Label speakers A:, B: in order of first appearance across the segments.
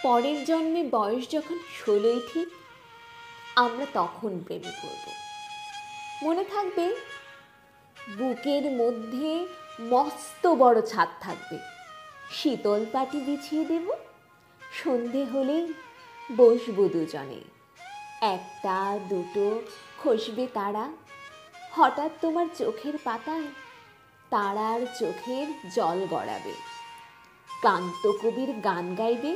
A: পরের জন্মে বয়স যখন 16ই ঠিক, আমরা তখন প্রেমে পড়ব। মনে থাকবে বুকের মধ্যে মস্ত বড় ছাদ থাকবে, শীতল পাটি বিছিয়ে দেব, সন্ধে হলেই বসবো দুজনে, একটা দুটো খসবে তারা, হঠাৎ তোমার চোখের পাতায় তারার চোখের জল গড়াবে, কান্ত কবির গান গাইবে,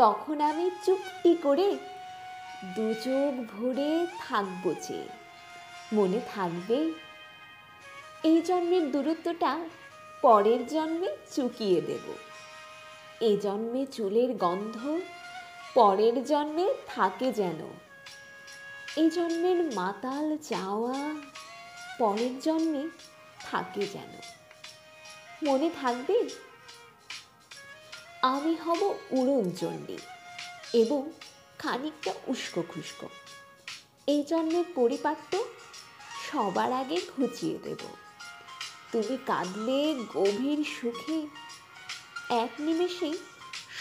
A: তখন আমি চুপটি করে দু চোখ ভরে থাকবো চেয়ে। মনে থাকবে এই জন্মের দূরত্বটা পরের জন্মে চুকিয়ে দেব, এ জন্মে চুলের গন্ধ পরের জন্মে থাকে যেন, এই জন্মের মাতাল চাওয়া পরের জন্মে থাকে যেন। মনে থাকবে আমি হব উড়নচণ্ডী এবং খানিকটা উস্কো খুস্কো, এই জন্মের পরিপাট্য সবার আগে ঘুচিয়ে দেব, তুমি কাঁদলে গভীর সুখে এক নিমেষেই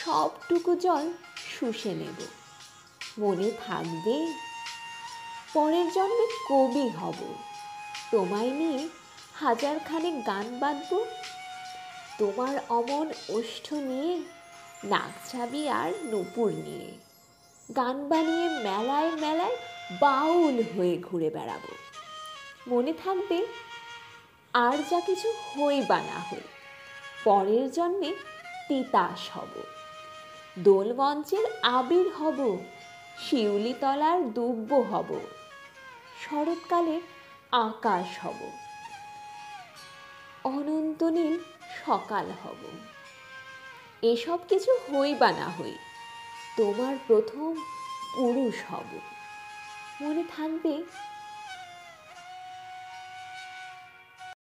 A: সবটুকু জল শুষে নেব। মনে থাকবে পরের জন্মে কবি হব, তোমায় নিয়ে হাজারখানেক গান বাঁধব, তোমার অমন ওষ্ঠ নিয়ে নাকছাবি আর নূপুর নিয়ে গান বানিয়ে মেলায় মেলায় বাউল হয়ে ঘুরে বেড়াবো। মনে থাকবে আর যা কিছু হই বা না হই, পরের জন্মে তিতাস হব, দোলমঞ্চের আবির হব, শিউলিতলার দুব্ব হব, শরৎকালের আকাশ হব, অনন্ত নীল সকাল হব। এসব কিছু হই বা না হই, তোমার প্রথম পুরুষ হব। মনে থাকবে